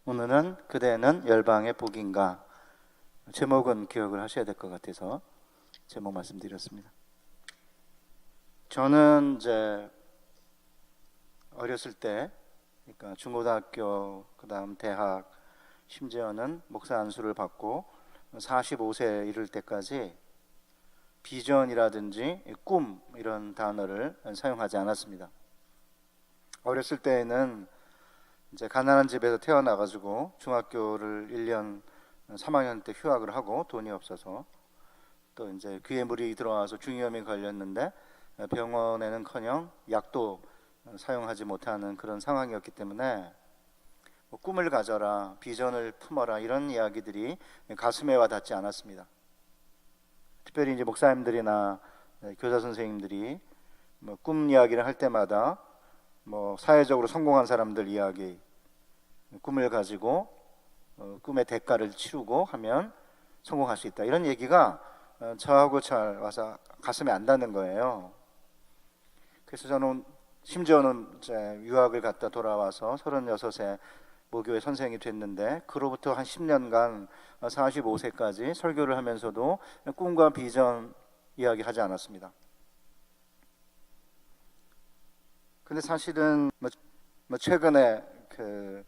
오늘은 그대는 열방의 복인가, 제목은 기억을 하셔야 될 것 같아서 제목 말씀드렸습니다. 저는 이제 어렸을 때, 그러니까 중고등학교, 그다음 대학, 심지어는 목사 안수를 받고 45세 이를 때까지 비전이라든지 꿈 이런 단어를 사용하지 않았습니다. 어렸을 때에는 이제 가난한 집에서 태어나가지고 중학교를 1년 3학년 때 휴학을 하고 돈이 없어서 또 이제 귀에 물이 들어와서 중이염이 걸렸는데 병원에는커녕 약도 사용하지 못하는 그런 상황이었기 때문에 뭐 꿈을 가져라, 비전을 품어라 이런 이야기들이 가슴에 와 닿지 않았습니다. 특별히 이제 목사님들이나 교사 선생님들이 뭐 꿈 이야기를 할 때마다 뭐 사회적으로 성공한 사람들 이야기, 꿈을 가지고 꿈의 대가를 치르고 하면 성공할 수 있다 이런 얘기가 저하고 잘 와서 가슴에 안 닿는 거예요. 그래서 저는 심지어는 이제 유학을 갔다 돌아와서 36세 모교의 선생이 됐는데 그로부터 한 10년간 45세까지 설교를 하면서도 꿈과 비전 이야기하지 않았습니다. 근데 사실은 최근에 그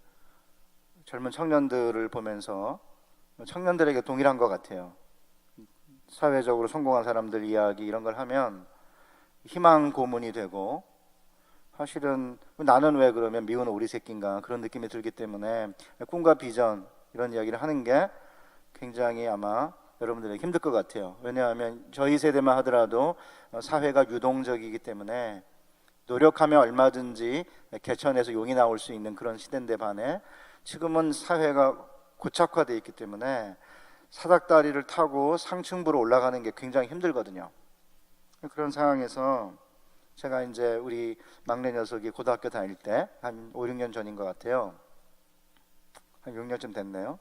젊은 청년들을 보면서 청년들에게 동일한 것 같아요. 사회적으로 성공한 사람들 이야기 이런 걸 하면 희망 고문이 되고, 사실은 나는 왜 그러면 미운 오리 새끼인가 그런 느낌이 들기 때문에 꿈과 비전 이런 이야기를 하는 게 굉장히 아마 여러분들에게 힘들 것 같아요. 왜냐하면 저희 세대만 하더라도 사회가 유동적이기 때문에 노력하면 얼마든지 개천에서 용이 나올 수 있는 그런 시대인데 반해 지금은 사회가 고착화되어 있기 때문에 사닥다리를 타고 상층부로 올라가는 게 굉장히 힘들거든요. 그런 상황에서 제가 이제 우리 막내 녀석이 고등학교 다닐 때 한 5, 6년 전인 것 같아요. 한 6년쯤 됐네요.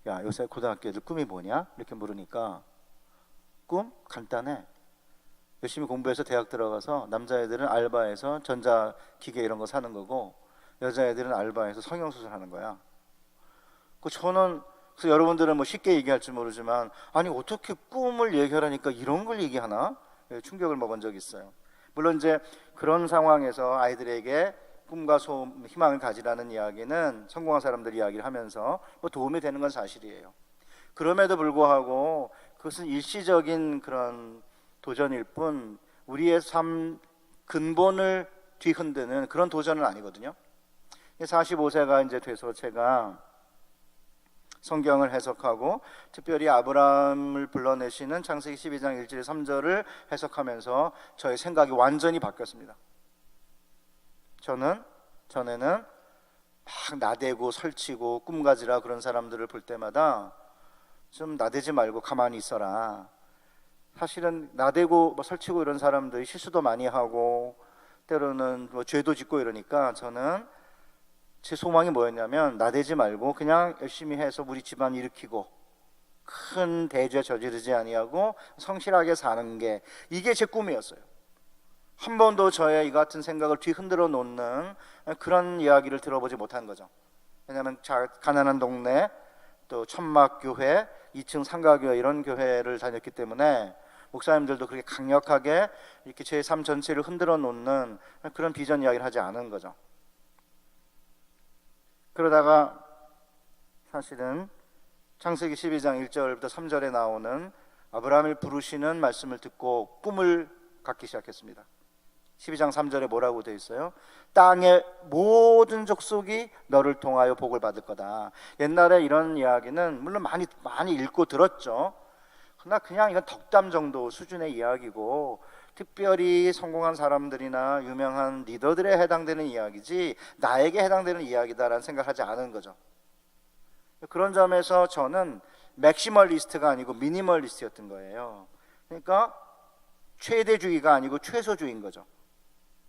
야, 요새 고등학교 애들 꿈이 뭐냐? 이렇게 물으니까 꿈? 간단해. 열심히 공부해서 대학 들어가서 남자애들은 알바해서 전자기계 이런 거 사는 거고 여자애들은 알바해서 성형수술 하는 거야. 저는 그래서 여러분들은 뭐 쉽게 얘기할 줄 모르지만 아니 어떻게 꿈을 얘기하라니까 이런 걸 얘기하나? 충격을 먹은 적이 있어요. 물론 이제 그런 상황에서 아이들에게 꿈과 소원, 희망을 가지라는 이야기는 성공한 사람들 이야기를 하면서 뭐 도움이 되는 건 사실이에요. 그럼에도 불구하고 그것은 일시적인 그런 도전일 뿐 우리의 삶 근본을 뒤흔드는 그런 도전은 아니거든요. 45세가 이제 돼서 제가 성경을 해석하고 특별히 아브라함을 불러내시는 창세기 12장 1절 3절을 해석하면서 저의 생각이 완전히 바뀌었습니다. 저는 전에는 막 나대고 설치고 꿈가지라 그런 사람들을 볼 때마다 좀 나대지 말고 가만히 있어라. 사실은 나대고 설치고 이런 사람들이 실수도 많이 하고 때로는 뭐 죄도 짓고 이러니까 저는 제 소망이 뭐였냐면 나대지 말고 그냥 열심히 해서 우리 집안 일으키고 큰 대죄 저지르지 아니하고 성실하게 사는 게 이게 제 꿈이었어요. 한 번도 저의 이 같은 생각을 뒤흔들어 놓는 그런 이야기를 들어보지 못한 거죠. 왜냐하면 가난한 동네 또 천막교회 2층 상가교회 이런 교회를 다녔기 때문에 목사님들도 그렇게 강력하게 이렇게 제 삶 전체를 흔들어 놓는 그런 비전 이야기를 하지 않은 거죠. 그러다가 사실은 창세기 12장 1절부터 3절에 나오는 아브라함을 부르시는 말씀을 듣고 꿈을 갖기 시작했습니다. 12장 3절에 뭐라고 되어 있어요? 땅의 모든 족속이 너를 통하여 복을 받을 거다. 옛날에 이런 이야기는 물론 많이 읽고 들었죠. 그러나 그냥 이건 덕담 정도 수준의 이야기고 특별히 성공한 사람들이나 유명한 리더들에 해당되는 이야기지 나에게 해당되는 이야기다라는 생각을 하지 않은 거죠. 그런 점에서 저는 맥시멀리스트가 아니고 미니멀리스트였던 거예요. 그러니까 최대주의가 아니고 최소주의인 거죠.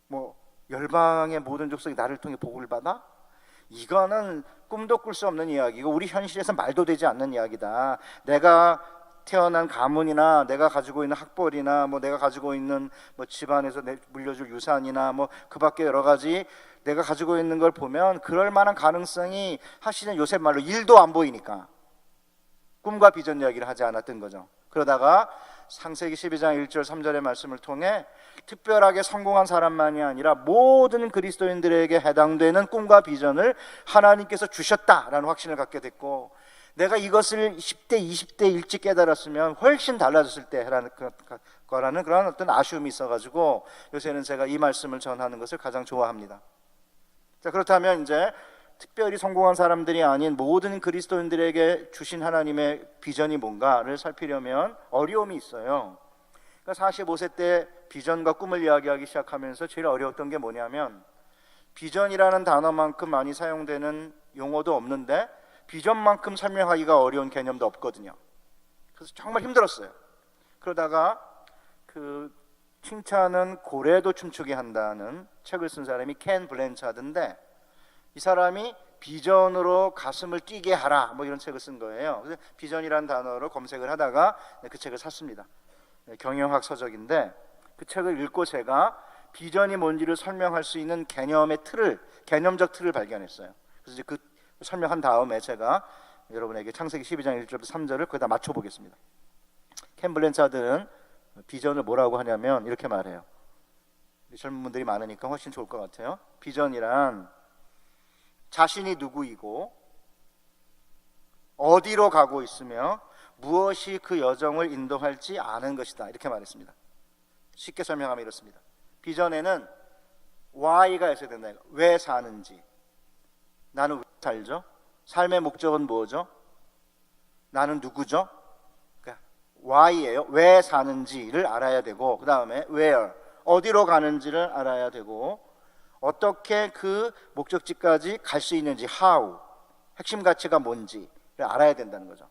뭐 열방의 모든 족속이 나를 통해 복을 받아? 이거는 꿈도 꿀 수 없는 이야기고 우리 현실에서 말도 되지 않는 이야기다. 내가 태어난 가문이나 내가 가지고 있는 학벌이나 뭐 내가 가지고 있는 뭐 집안에서 물려줄 유산이나 뭐 그 밖에 여러 가지 내가 가지고 있는 걸 보면 그럴 만한 가능성이 하시는 요셉 말로 1도 안 보이니까 꿈과 비전 이야기를 하지 않았던 거죠. 그러다가 창세기 12장 1절 3절의 말씀을 통해 특별하게 성공한 사람만이 아니라 모든 그리스도인들에게 해당되는 꿈과 비전을 하나님께서 주셨다라는 확신을 갖게 됐고, 내가 이것을 10대 20대 일찍 깨달았으면 훨씬 달라졌을 때라는 거라는 그런 어떤 아쉬움이 있어가지고 요새는 제가 이 말씀을 전하는 것을 가장 좋아합니다. 자, 그렇다면 이제 특별히 성공한 사람들이 아닌 모든 그리스도인들에게 주신 하나님의 비전이 뭔가를 살피려면 어려움이 있어요. 그러니까 45세 때 비전과 꿈을 이야기하기 시작하면서 제일 어려웠던 게 뭐냐면, 비전이라는 단어만큼 많이 사용되는 용어도 없는데 비전만큼 설명하기가 어려운 개념도 없거든요. 그래서 정말 힘들었어요. 그러다가 그 칭찬은 고래도 춤추게 한다는 책을 쓴 사람이 켄 블랜차드인데, 이 사람이 비전으로 가슴을 뛰게 하라 뭐 이런 책을 쓴 거예요. 그래서 비전이라는 단어로 검색을 하다가 그 책을 샀습니다. 경영학 서적인데 그 책을 읽고 제가 비전이 뭔지를 설명할 수 있는 개념적 틀을 발견했어요. 그래서 이제 그 설명한 다음에 제가 여러분에게 창세기 12장 1절부터 3절을 거기다 맞춰 보겠습니다. 켄 블랜차드는 비전을 뭐라고 하냐면 이렇게 말해요. 젊은 분들이 많으니까 훨씬 좋을 것 같아요. 비전이란 자신이 누구이고 어디로 가고 있으며 무엇이 그 여정을 인도할지 아는 것이다, 이렇게 말했습니다. 쉽게 설명하면 이렇습니다. 비전에는 why가 있어야 된다. 왜 사는지, 나는 왜 살죠? 삶의 목적은 뭐죠? 나는 누구죠? 그러니까 why예요. 왜 사는지를 알아야 되고, 그 다음에 where, 어디로 가는지를 알아야 되고, 어떻게 그 목적지까지 갈 수 있는지, how, 핵심 가치가 뭔지를 알아야 된다는 거죠.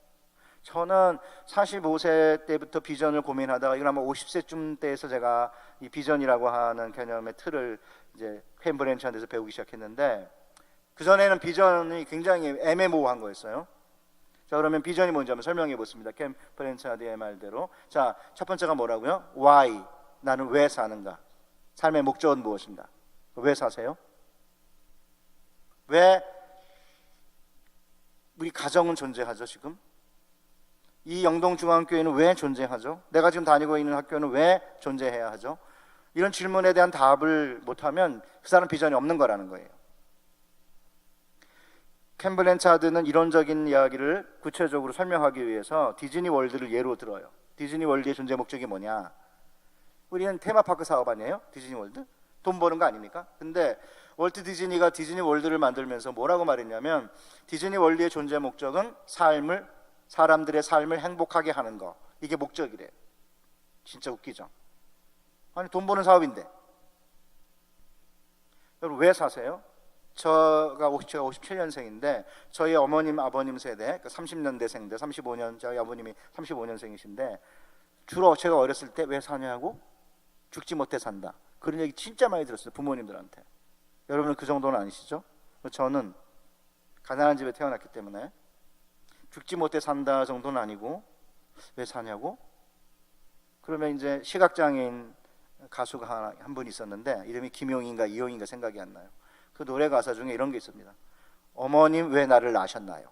저는 45세 때부터 비전을 고민하다가 이건 아마 50세쯤 때에서 제가 이 비전이라고 하는 개념의 틀을 이제 켄 블랜차드에서 배우기 시작했는데, 그전에는 비전이 굉장히 애매모호한 거였어요. 자, 그러면 비전이 뭔지 한번 설명해 보겠습니다. 켄 블랜차드의 말대로. 자, 첫 번째가 뭐라고요? why, 나는 왜 사는가? 삶의 목적은 무엇인가? 왜 사세요? 왜 우리 가정은 존재하죠? 지금 이 영동중앙교회는 왜 존재하죠? 내가 지금 다니고 있는 학교는 왜 존재해야 하죠? 이런 질문에 대한 답을 못하면 그 사람 비전이 없는 거라는 거예요. 켄 블랜차드는 이론적인 이야기를 구체적으로 설명하기 위해서 디즈니 월드를 예로 들어요. 디즈니 월드의 존재 목적이 뭐냐? 우리는 테마파크 사업 아니에요? 디즈니 월드? 돈 버는 거 아닙니까? 근데 월트 디즈니가 디즈니 월드를 만들면서 뭐라고 말했냐면, 디즈니 월드의 존재 목적은 사람들의 삶을 행복하게 하는 거, 이게 목적이래요. 진짜 웃기죠? 아니, 돈 버는 사업인데. 여러분 왜 사세요? 제가 57년생인데 저희 어머님 아버님 세대, 30년대생들, 35년, 저희 아버님이 35년생이신데 주로 제가 어렸을 때 왜 사냐고, 죽지 못해 산다, 그런 얘기 진짜 많이 들었어요, 부모님들한테. 여러분은 그 정도는 아니시죠? 저는 가난한 집에 태어났기 때문에 죽지 못해 산다 정도는 아니고, 왜 사냐고? 그러면 이제 시각장애인 가수가 한 분 있었는데 이름이 김용인가 이용인가 생각이 안 나요. 그 노래 가사 중에 이런 게 있습니다. 어머님 왜 나를 낳으셨나요?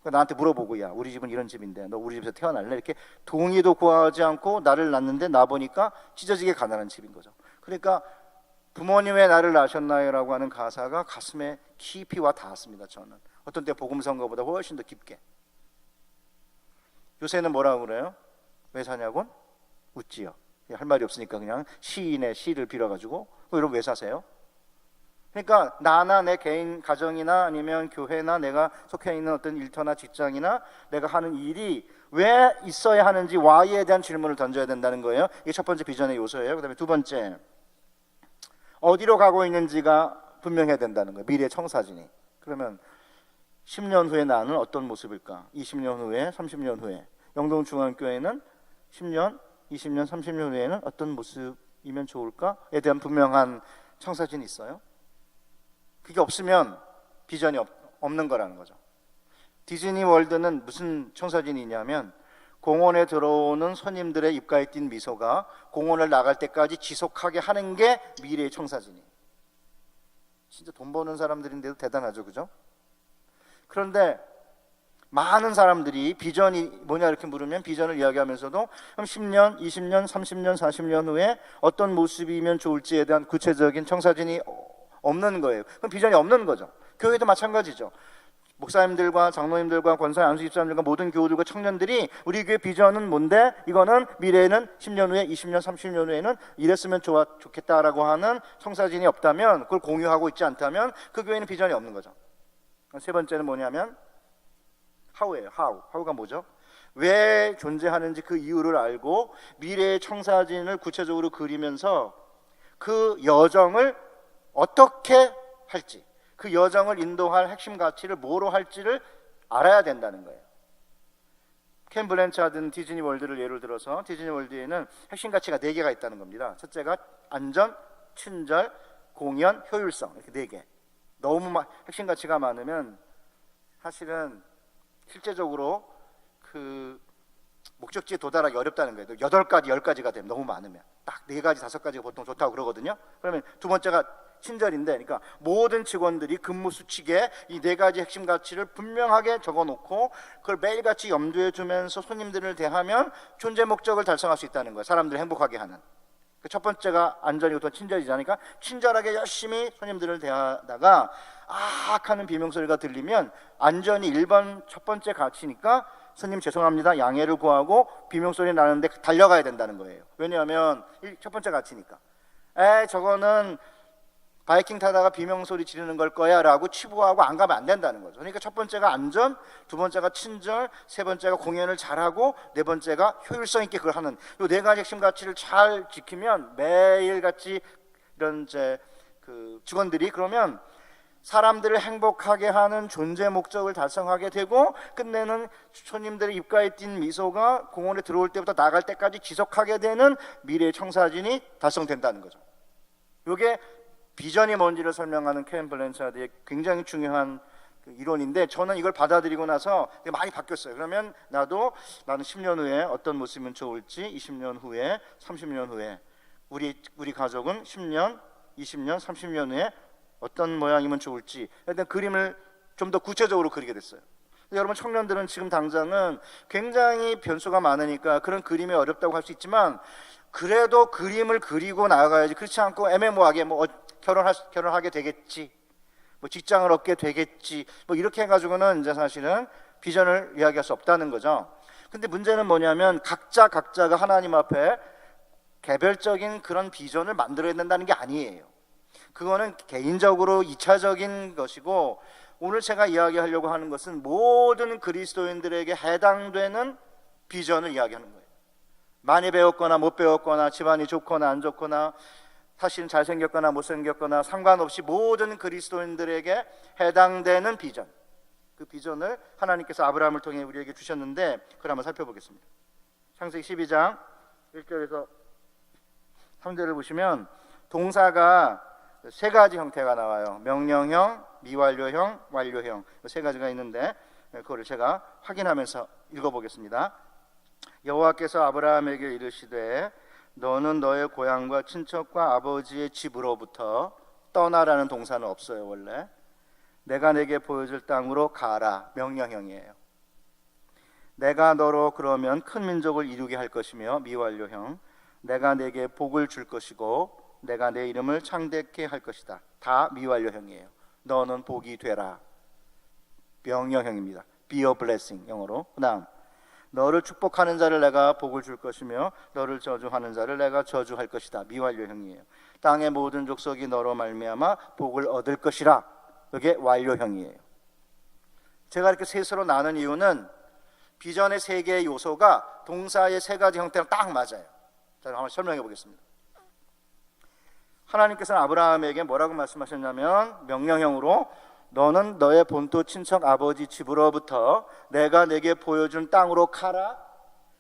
나한테 물어보고, 야, 우리 집은 이런 집인데 너 우리 집에서 태어날래? 이렇게 동의도 구하지 않고 나를 낳는데 나 보니까 찢어지게 가난한 집인 거죠. 그러니까 부모님 왜 나를 낳으셨나요? 라고 하는 가사가 가슴에 깊이 와 닿았습니다. 저는 어떤 때 복음 선거보다 훨씬 더 깊게. 요새는 뭐라고 그래요? 왜 사냐고? 웃지요. 할 말이 없으니까 그냥 시인의 시를 빌어가지고, 여러분 왜 사세요? 그러니까 나나 내 개인 가정이나 아니면 교회나 내가 속해 있는 어떤 일터나 직장이나 내가 하는 일이 왜 있어야 하는지, why에 대한 질문을 던져야 된다는 거예요. 이게 첫 번째 비전의 요소예요. 그 다음에 두 번째, 어디로 가고 있는지가 분명해야 된다는 거예요. 미래 청사진이. 그러면 10년 후에 나는 어떤 모습일까? 20년 후에, 30년 후에. 영동중앙교회는 10년, 20년, 30년 후에는 어떤 모습이면 좋을까에 대한 분명한 청사진이 있어요. 그게 없으면 비전이 없는 거라는 거죠. 디즈니 월드는 무슨 청사진이냐면 공원에 들어오는 손님들의 입가에 띈 미소가 공원을 나갈 때까지 지속하게 하는 게 미래의 청사진이에요. 진짜 돈 버는 사람들인데도 대단하죠, 그죠? 그런데 많은 사람들이 비전이 뭐냐 이렇게 물으면 비전을 이야기하면서도 그럼 10년, 20년, 30년, 40년 후에 어떤 모습이면 좋을지에 대한 구체적인 청사진이 없는 거예요. 그럼 비전이 없는 거죠. 교회도 마찬가지죠. 목사님들과 장로님들과 권사, 안수 집사님들과 모든 교우들과 청년들이 우리 교회 비전은 뭔데? 이거는 미래에는 10년 후에, 20년, 30년 후에는 이랬으면 좋겠다라고 하는 청사진이 없다면, 그걸 공유하고 있지 않다면 그 교회는 비전이 없는 거죠. 세 번째는 뭐냐면 how예요. how가 뭐죠? 왜 존재하는지 그 이유를 알고 미래의 청사진을 구체적으로 그리면서 그 여정을 어떻게 할지, 그 여정을 인도할 핵심 가치를 뭐로 할지를 알아야 된다는 거예요. 켄 블랜차드 디즈니 월드를 예를 들어서 디즈니 월드에는 핵심 가치가 4개가 있다는 겁니다. 첫째가 안전, 친절, 공연, 효율성, 이렇게 4개. 너무 핵심 가치가 많으면 사실은 실제적으로 그 목적지에 도달하기 어렵다는 거예요. 8가지, 10가지가 되면 너무 많으면 딱 4가지, 5가지가 보통 좋다고 그러거든요. 그러면 두 번째가 친절인데, 그러니까 모든 직원들이 근무 수칙에 이 4가지 핵심 가치를 분명하게 적어놓고 그걸 매일같이 염두에 두면서 손님들을 대하면 존재 목적을 달성할 수 있다는 거예요. 사람들을 행복하게 하는. 첫 번째가 안전이고 또 친절이잖아요. 친절하게 열심히 손님들을 대하다가 아악 하는 비명소리가 들리면 안전이 1번 첫 번째 가치니까 손님 죄송합니다, 양해를 구하고 비명소리 나는데 달려가야 된다는 거예요. 왜냐하면 첫 번째 가치니까. 저거는 바이킹 타다가 비명소리 지르는 걸 거야 라고 치부하고 안 가면 안 된다는 거죠. 그러니까 첫 번째가 안전, 두 번째가 친절, 세 번째가 공연을 잘하고, 네 번째가 효율성 있게 그걸 하는 이 4가지 핵심 가치를 잘 지키면 매일같이 이런 그 직원들이 그러면 사람들을 행복하게 하는 존재 목적을 달성하게 되고, 끝내는 손님들의 입가에 띈 미소가 공원에 들어올 때부터 나갈 때까지 지속하게 되는 미래의 청사진이 달성된다는 거죠. 이게 비전이 뭔지를 설명하는 켄 블랜차드의 굉장히 중요한 그 이론인데, 저는 이걸 받아들이고 나서 많이 바뀌었어요. 그러면 나는 10년 후에 어떤 모습이면 좋을지, 20년 후에, 30년 후에 우리 가족은 10년, 20년, 30년 후에 어떤 모양이면 좋을지 일단 그림을 좀 더 구체적으로 그리게 됐어요. 여러분 청년들은 지금 당장은 굉장히 변수가 많으니까 그런 그림이 어렵다고 할 수 있지만, 그래도 그림을 그리고 나가야지. 그렇지 않고 애매모호하게 결혼하게 되겠지, 직장을 얻게 되겠지, 이렇게 해가지고는 이제 사실은 비전을 이야기할 수 없다는 거죠. 근데 문제는 뭐냐면 각자가 하나님 앞에 개별적인 그런 비전을 만들어야 된다는 게 아니에요. 그거는 개인적으로 2차적인 것이고, 오늘 제가 이야기하려고 하는 것은 모든 그리스도인들에게 해당되는 비전을 이야기하는 거예요. 많이 배웠거나 못 배웠거나, 집안이 좋거나 안 좋거나, 사실은 잘생겼거나 못생겼거나 상관없이 모든 그리스도인들에게 해당되는 비전, 그 비전을 하나님께서 아브라함을 통해 우리에게 주셨는데, 그걸 한번 살펴보겠습니다. 창세기 12장 1절에서 3절을 보시면 동사가 3가지 형태가 나와요. 명령형, 미완료형, 완료형, 3가지가 있는데 그거를 제가 확인하면서 읽어보겠습니다. 여호와께서 아브라함에게 이르시되 너는 너의 고향과 친척과 아버지의 집으로부터 떠나라는 동사는 없어요. 원래 내가 내게 보여줄 땅으로 가라, 명령형이에요. 내가 너로 그러면 큰 민족을 이루게 할 것이며, 미완료형, 내가 내게 복을 줄 것이고 내가 내 이름을 창대케 할 것이다. 다 미완료형이에요. 너는 복이 되라, 명령형입니다. Be a blessing, 영어로. 그 다음 너를 축복하는 자를 내가 복을 줄 것이며 너를 저주하는 자를 내가 저주할 것이다. 미완료형이에요. 땅의 모든 족속이 너로 말미암아 복을 얻을 것이라. 이게 완료형이에요. 제가 이렇게 셋으로 나눈 이유는 비전의 3개의 요소가 동사의 3가지 형태랑 딱 맞아요. 자, 한번 설명해 보겠습니다. 하나님께서는 아브라함에게 뭐라고 말씀하셨냐면, 명령형으로 너는 너의 본토 친척 아버지 집으로부터 내가 내게 보여준 땅으로 가라,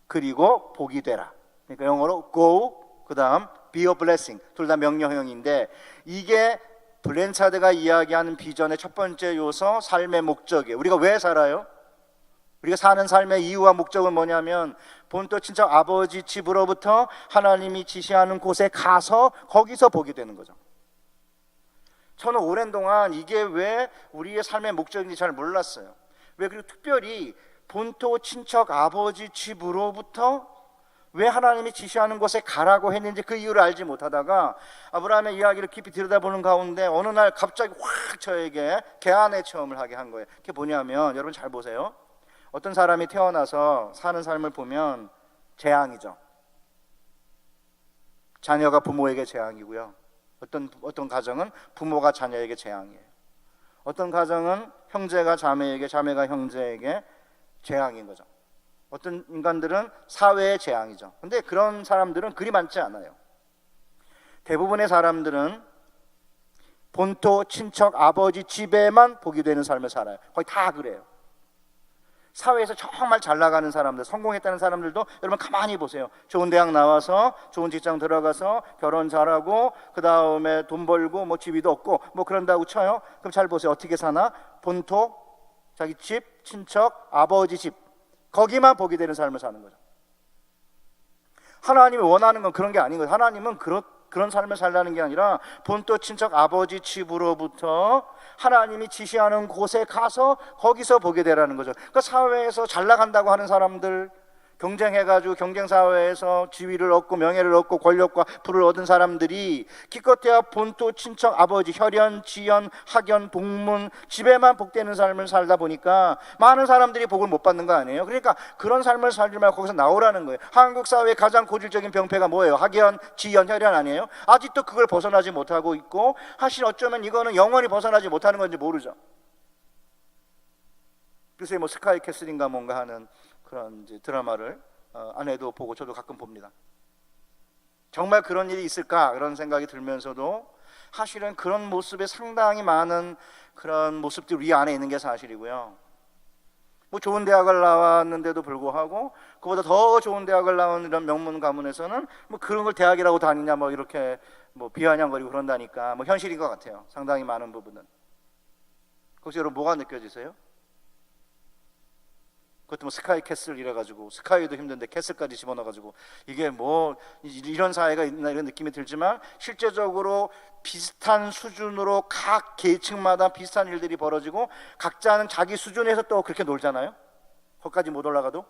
그리고 복이 되라. 그러니까 영어로 go, 그 다음 be a blessing, 둘 다 명령형인데, 이게 블랜차드가 이야기하는 비전의 첫 번째 요소, 삶의 목적이에요. 우리가 왜 살아요? 우리가 사는 삶의 이유와 목적은 뭐냐면 본토 친척 아버지 집으로부터 하나님이 지시하는 곳에 가서 거기서 보게 되는 거죠. 저는 오랜 동안 이게 왜 우리의 삶의 목적인지 잘 몰랐어요. 왜? 그리고 특별히 본토 친척 아버지 집으로부터 왜 하나님이 지시하는 곳에 가라고 했는지 그 이유를 알지 못하다가 아브라함의 이야기를 깊이 들여다보는 가운데 어느 날 갑자기 확 저에게 개안의 체험을 하게 한 거예요. 그게 뭐냐면, 여러분 잘 보세요. 어떤 사람이 태어나서 사는 삶을 보면 재앙이죠. 자녀가 부모에게 재앙이고요. 어떤 가정은 부모가 자녀에게 재앙이에요. 어떤 가정은 형제가 자매에게, 자매가 형제에게 재앙인 거죠. 어떤 인간들은 사회의 재앙이죠. 근데 그런 사람들은 그리 많지 않아요. 대부분의 사람들은 본토 친척 아버지 집에만 복이 되는 삶을 살아요. 거의 다 그래요. 사회에서 정말 잘 나가는 사람들, 성공했다는 사람들도 여러분 가만히 보세요. 좋은 대학 나와서 좋은 직장 들어가서 결혼 잘하고 그 다음에 돈 벌고 뭐 집이도 없고 뭐 그런다고 쳐요. 그럼 잘 보세요. 어떻게 사나? 본토, 자기 집, 친척, 아버지 집, 거기만 복이 되는 삶을 사는 거죠. 하나님이 원하는 건 그런 게 아닌 거예요. 하나님은 그런 삶을 살라는 게 아니라 본토 친척 아버지 집으로부터 하나님이 지시하는 곳에 가서 거기서 보게 되라는 거죠. 그러니까 사회에서 잘 나간다고 하는 사람들, 경쟁해가지고 경쟁사회에서 지위를 얻고 명예를 얻고 권력과 부를 얻은 사람들이 기껏해야 본토 친척 아버지, 혈연, 지연, 학연, 동문 집에만 복되는 삶을 살다 보니까 많은 사람들이 복을 못 받는 거 아니에요? 그러니까 그런 삶을 살지 말고 거기서 나오라는 거예요. 한국 사회의 가장 고질적인 병폐가 뭐예요? 학연, 지연, 혈연 아니에요? 아직도 그걸 벗어나지 못하고 있고, 사실 어쩌면 이거는 영원히 벗어나지 못하는 건지 모르죠. 글쎄 뭐 스카이 캐슬인가 뭔가 하는 그런 이제 드라마를 아내도 보고 저도 가끔 봅니다. 정말 그런 일이 있을까 그런 생각이 들면서도 사실은 그런 모습에 상당히 많은 그런 모습들이 우리 안에 있는 게 사실이고요. 뭐 좋은 대학을 나왔는데도 불구하고 그보다 더 좋은 대학을 나온 이런 명문 가문에서는 뭐 그런 걸 대학이라고 다니냐 뭐 이렇게 뭐 비아냥거리고 그런다니까 뭐 현실인 것 같아요. 상당히 많은 부분은. 혹시 여러분 뭐가 느껴지세요? 그것도 뭐 스카이 캐슬 이래가지고 스카이도 힘든데 캐슬까지 집어넣어가지고 이게 뭐 이런 사회가 있나 이런 느낌이 들지만 실제적으로 비슷한 수준으로 각 계층마다 비슷한 일들이 벌어지고 각자는 자기 수준에서 또 그렇게 놀잖아요. 거기까지 못 올라가도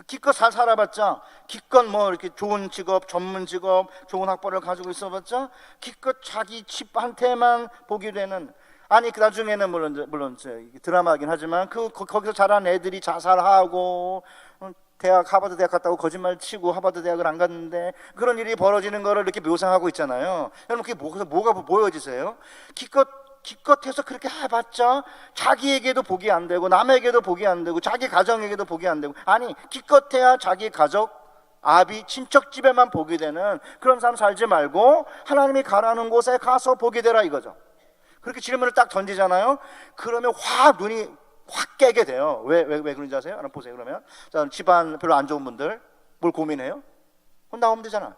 기껏 잘 살아봤자, 기껏 뭐 이렇게 좋은 직업, 전문 직업, 좋은 학벌을 가지고 있어봤자 기껏 자기 집한테만 보게 되는, 아니 그 나중에는 물론 드라마긴 하지만 거기서 자란 애들이 자살하고 대학 하버드 대학 갔다고 거짓말 치고 하버드 대학을 안 갔는데 그런 일이 벌어지는 거를 이렇게 묘사하고 있잖아요. 여러분 그게 뭐가 보여지세요? 기껏해서 그렇게 해봤자 자기에게도 복이 안 되고 남에게도 복이 안 되고 자기 가정에게도 복이 안 되고, 아니 기껏해야 자기 가족, 아비, 친척 집에만 복이 되는 그런 삶 살지 말고 하나님이 가라는 곳에 가서 복이 되라 이거죠. 그렇게 질문을 딱 던지잖아요. 그러면 눈이 확 깨게 돼요. 왜 그런지 아세요? 한번 보세요. 그러면 자, 집안 별로 안 좋은 분들 뭘 고민해요? 그럼 나오면 되잖아.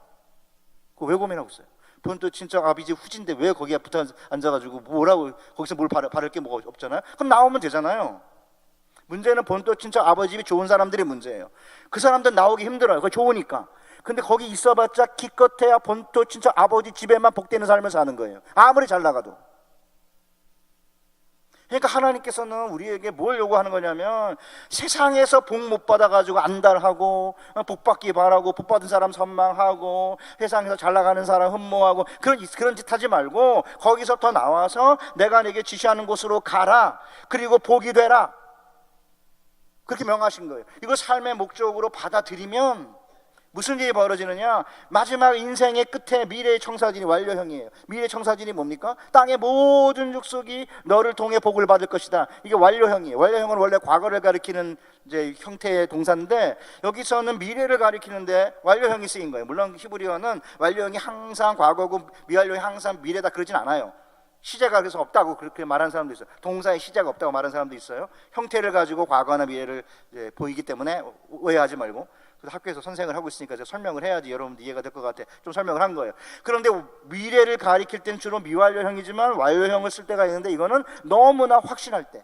그거 왜 고민하고 있어요? 본토 친척 아비지 후진데 왜 거기에 붙어 앉아가지고 뭐라고 거기서 뭘 바를 게 뭐가 없잖아요. 그럼 나오면 되잖아요. 문제는 본토 친척 아버지 집이 좋은 사람들이 문제예요. 그 사람들 나오기 힘들어요. 그거 좋으니까. 근데 거기 있어봤자 기껏해야 본토 친척 아버지 집에만 복되는 삶을 사는 거예요. 아무리 잘 나가도. 그러니까 하나님께서는 우리에게 뭘 요구하는 거냐면 세상에서 복 못 받아가지고 안달하고 복 받기 바라고 복 받은 사람 선망하고 세상에서 잘 나가는 사람 흠모하고 그런 짓 하지 말고 거기서부터 나와서 내가 내게 지시하는 곳으로 가라, 그리고 복이 되라, 그렇게 명하신 거예요. 이걸 삶의 목적으로 받아들이면 무슨 일이 벌어지느냐? 마지막 인생의 끝에 미래의 청사진이 완료형이에요. 미래의 청사진이 뭡니까? 땅의 모든 족속이 너를 통해 복을 받을 것이다. 이게 완료형이에요. 완료형은 원래 과거를 가리키는 이제 형태의 동사인데 여기서는 미래를 가리키는데 완료형이 쓰인 거예요. 물론 히브리어는 완료형이 항상 과거고 미완료형이 항상 미래다 그러진 않아요. 시제가 그래서 없다고 그렇게 말하는 사람도 있어요. 동사의 시제가 없다고 말하는 사람도 있어요. 형태를 가지고 과거나 미래를 이제 보이기 때문에 오해하지 말고. 그래서 학교에서 선생을 하고 있으니까 제가 설명을 해야지 여러분들 이해가 될 것 같아. 좀 설명을 한 거예요. 그런데 미래를 가리킬 땐 주로 미완료형이지만 완료형을 쓸 때가 있는데 이거는 너무나 확신할 때,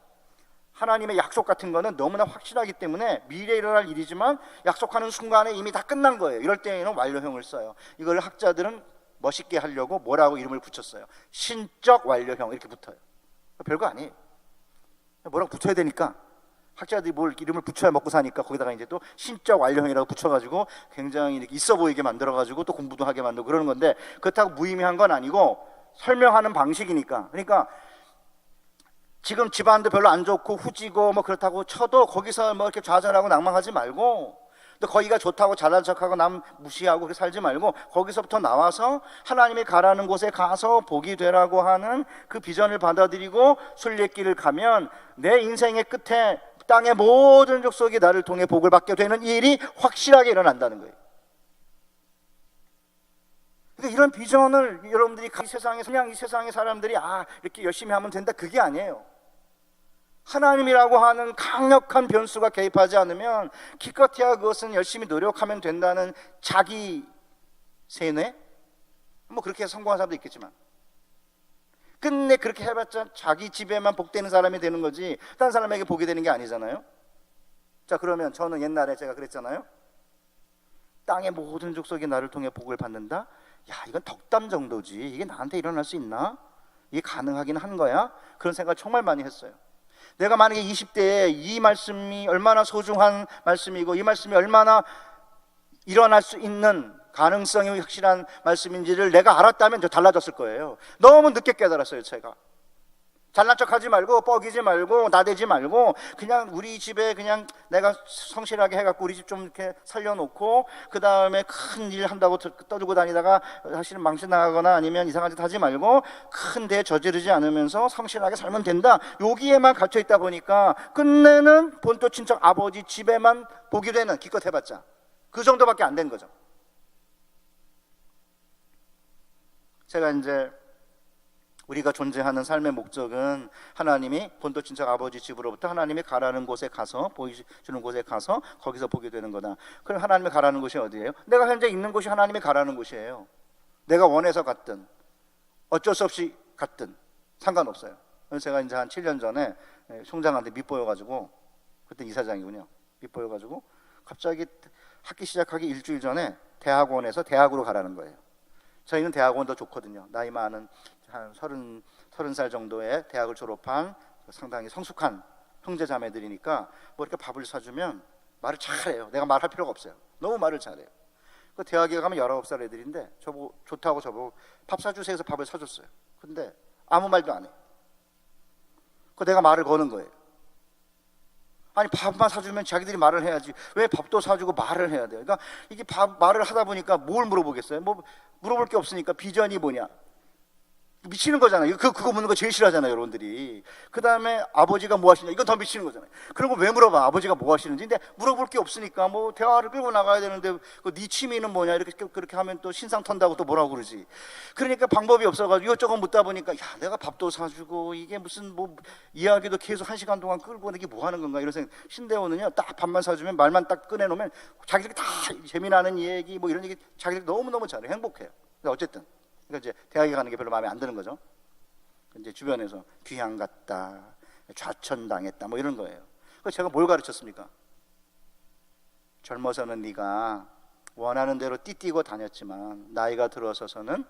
하나님의 약속 같은 거는 너무나 확실하기 때문에 미래에 일어날 일이지만 약속하는 순간에 이미 다 끝난 거예요. 이럴 때에는 완료형을 써요. 이걸 학자들은 멋있게 하려고 뭐라고 이름을 붙였어요? 신적 완료형 이렇게 붙어요. 별거 아니에요. 뭐라고 붙여야 되니까 학자들이 뭘 이름을 붙여야 먹고 사니까 거기다가 이제 또 신적 완료형이라고 붙여가지고 굉장히 이렇게 있어 보이게 만들어가지고 또 공부도 하게 만들고 그러는 건데, 그렇다고 무의미한 건 아니고 설명하는 방식이니까. 그러니까 지금 집안도 별로 안 좋고 후지고 뭐 그렇다고 쳐도 거기서 뭐 이렇게 좌절하고 낭망하지 말고, 또 거기가 좋다고 잘난 척하고 남 무시하고 그렇게 살지 말고 거기서부터 나와서 하나님이 가라는 곳에 가서 복이 되라고 하는 그 비전을 받아들이고 순례길을 가면 내 인생의 끝에 땅의 모든 족속이 나를 통해 복을 받게 되는 일이 확실하게 일어난다는 거예요. 그러니까 이런 비전을 여러분들이 이 세상에, 그냥 이 세상의 사람들이 이렇게 열심히 하면 된다, 그게 아니에요. 하나님이라고 하는 강력한 변수가 개입하지 않으면 기껏해야 그것은 열심히 노력하면 된다는 자기 세뇌? 뭐 그렇게 해서 성공한 사람도 있겠지만 끝내 그렇게 해봤자 자기 집에만 복되는 사람이 되는 거지 다른 사람에게 복이 되는 게 아니잖아요. 자, 그러면 저는 옛날에 제가 그랬잖아요. 땅의 모든 족속이 나를 통해 복을 받는다? 야, 이건 덕담 정도지 이게 나한테 일어날 수 있나? 이게 가능하긴 한 거야? 그런 생각을 정말 많이 했어요. 내가 만약에 20대에 이 말씀이 얼마나 소중한 말씀이고 이 말씀이 얼마나 일어날 수 있는 가능성이 확실한 말씀인지를 내가 알았다면 저 달라졌을 거예요. 너무 늦게 깨달았어요. 제가 잘난 척하지 말고 뻐기지 말고 나대지 말고 그냥 우리 집에 그냥 내가 성실하게 해갖고 우리 집 좀 이렇게 살려놓고 그 다음에 큰 일 한다고 떠들고 다니다가 사실은 망신 나가거나 아니면 이상한 짓 하지 말고 큰 데 저지르지 않으면서 성실하게 살면 된다. 여기에만 갇혀 있다 보니까 끝내는 본토 친척 아버지 집에만 복이 되는, 기껏 해봤자 그 정도밖에 안 된 거죠. 제가 이제 우리가 존재하는 삶의 목적은 하나님이 본토 친척 아버지 집으로부터 하나님이 가라는 곳에 가서, 보여주는 곳에 가서 거기서 보게 되는 거다. 그럼 하나님이 가라는 곳이 어디예요? 내가 현재 있는 곳이 하나님이 가라는 곳이에요. 내가 원해서 갔든 어쩔 수 없이 갔든 상관없어요. 그래서 제가 이제 한 7년 전에 총장한테 밑보여가지고, 그때 이사장이군요. 밑보여가지고 갑자기 학기 시작하기 일주일 전에 대학원에서 대학으로 가라는 거예요. 저희는 대학원도 좋거든요. 나이 많은 한 30살 정도의 대학을 졸업한 상당히 성숙한 형제 자매들이니까 뭐 이렇게 밥을 사주면 말을 잘해요. 내가 말할 필요가 없어요. 너무 말을 잘해요. 그 대학에 가면 19살 애들인데 저보고 좋다고 저보고 밥 사주세요 해서 밥을 사줬어요. 근데 아무 말도 안 해. 그 내가 말을 거는 거예요. 아니 밥만 사주면 자기들이 말을 해야지 왜 밥도 사주고 말을 해야 돼요? 그러니까 이게 말을 하다 보니까 뭘 물어보겠어요? 뭐 물어볼 게 없으니까 비전이 뭐냐? 미치는 거잖아요. 그거 묻는 거 제일 싫어하잖아요, 여러분들이. 그 다음에 아버지가 뭐 하시냐, 이건 더 미치는 거잖아요. 그런 거 왜 물어봐, 아버지가 뭐 하시는지. 근데 물어볼 게 없으니까 뭐 대화를 끌고 나가야 되는데 네 취미는 뭐냐, 이렇게 그렇게 하면 또 신상 턴다고 또 뭐라고 그러지. 그러니까 방법이 없어가지고 이것저것 묻다 보니까 야, 내가 밥도 사주고 이게 무슨 뭐 이야기도 계속 1시간 동안 끌고 이게 뭐 하는 건가 이런 생각. 신대원은요, 딱 밥만 사주면 말만 딱 꺼내놓으면 자기들이 다 재미나는 얘기 뭐 이런 얘기 자기들이 너무너무 잘해. 행복해요. 근데 어쨌든 그러니까 이제 대학에 가는 게 별로 마음에 안 드는 거죠. 이제 주변에서 귀양 갔다, 좌천당했다, 뭐 이런 거예요. 그래서 제가 뭘 가르쳤습니까? 젊어서는 네가 원하는 대로 띠띠고 다녔지만 나이가 들어서서는